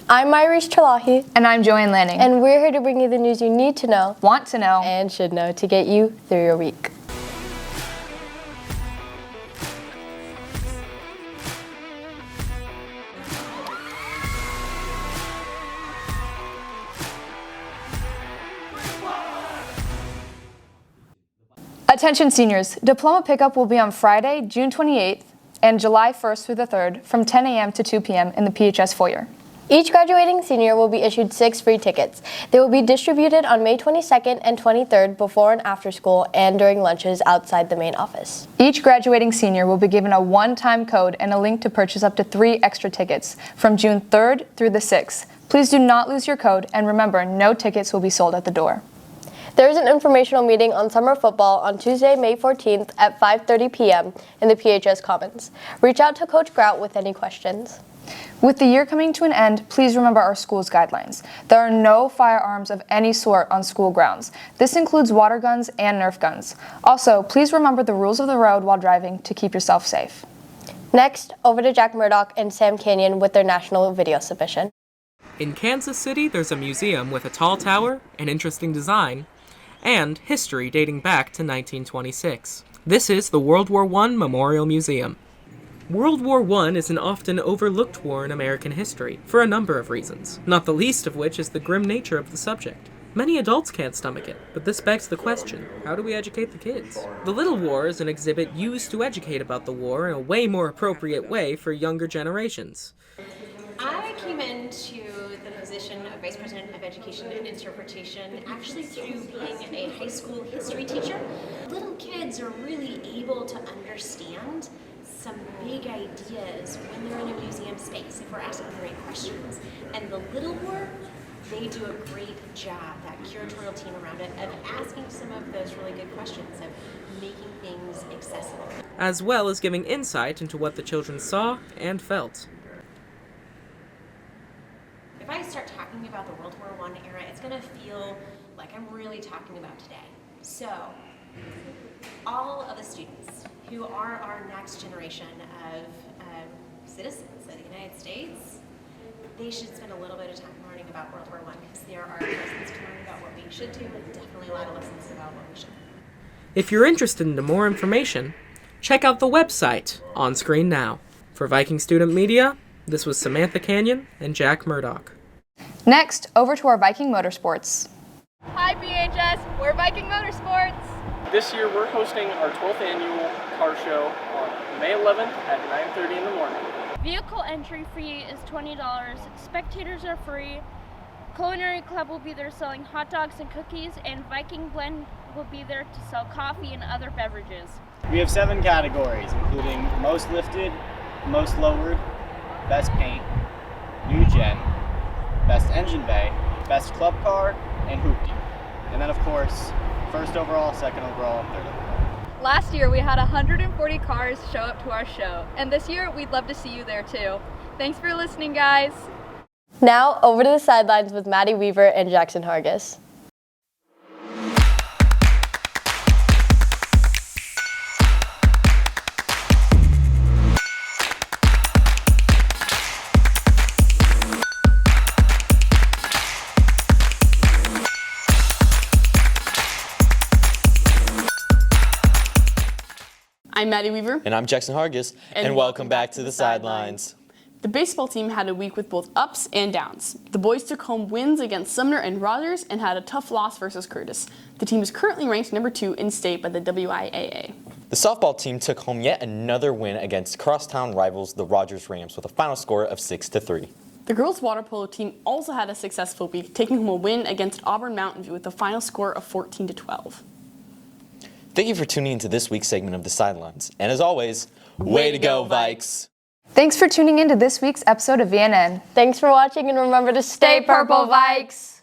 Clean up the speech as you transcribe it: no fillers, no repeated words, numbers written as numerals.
I'm Irish Chalahi. And I'm Joanne Lanning. And we're here to bring you the news you need to know, want to know, and should know to get you through your week. Attention seniors, diploma pickup will be on Friday, June 28th and July 1st through the 3rd from 10 a.m. to 2 p.m. in the PHS foyer. Each graduating senior will be issued 6 free tickets. They will be distributed on May 22nd and 23rd before and after school and during lunches outside the main office. Each graduating senior will be given a one-time code and a link to purchase up to 3 extra tickets from June 3rd through the 6th. Please do not lose your code, and remember, no tickets will be sold at the door. There is an informational meeting on summer football on Tuesday, May 14th at 5:30 p.m. in the PHS Commons. Reach out to Coach Grout with any questions. With the year coming to an end, please remember our school's guidelines. There are no firearms of any sort on school grounds. This includes water guns and Nerf guns. Also, please remember the rules of the road while driving to keep yourself safe. Next, over to Jack Murdoch and Sam Canyon with their national video submission. In Kansas City, there's a museum with a tall tower, an interesting design, and history dating back to 1926. This is the World War I Memorial Museum. World War I is an often overlooked war in American history, for a number of reasons, not the least of which is the grim nature of the subject. Many adults can't stomach it, but this begs the question, how do we educate the kids? The Little War is an exhibit used to educate about the war in a way more appropriate way for younger generations. I came into the position of Vice President of Education and Interpretation actually through being a high school history teacher. Little kids are really able to understand some big ideas when they're in a museum space if we're asking the right questions. And the Little War, they do a great job, that curatorial team around it, of asking some of those really good questions, of making things accessible. As well as giving insight into what the children saw and felt. If I start talking about the World War I era, it's going to feel like I'm really talking about today. So, all of the students who are our next generation of citizens of the United States, they should spend a little bit of time learning about World War I, because there are lessons to learn about what we should do, and definitely a lot of lessons about what we shouldn't. If you're interested in more information, check out the website on screen now. For Viking Student Media, this was Samantha Canyon and Jack Murdoch. Next, over to our Viking Motorsports. Hi VHS, we're Viking Motorsports. This year we're hosting our 12th annual car show on May 11th at 9:30 in the morning. Vehicle entry fee is $20. Spectators are free. Culinary Club will be there selling hot dogs and cookies, and Viking Blend will be there to sell coffee and other beverages. We have 7 categories, including most lifted, most lowered, best paint, new gen, best engine bay, best club car, and hoopty. And then of course, first overall, second overall, and third overall. Last year we had 140 cars show up to our show, and this year we'd love to see you there too. Thanks for listening, guys. Now, over to the sidelines with Maddie Weaver and Jackson Hargis. I'm Maddie Weaver. And I'm Jackson Hargis. And welcome back to the Sidelines. The baseball team had a week with both ups and downs. The boys took home wins against Sumner and Rogers and had a tough loss versus Curtis. The team is currently ranked number 2 in state by the WIAA. The softball team took home yet another win against crosstown rivals, the Rogers Rams, with a final score of 6-3. The girls' water polo team also had a successful week, taking home a win against Auburn Mountain View with a final score of 14-12. Thank you for tuning into this week's segment of The Sidelines. And as always, way to go, Vikes! Thanks for tuning in to this week's episode of VNN. Thanks for watching, and remember to stay purple, Vikes!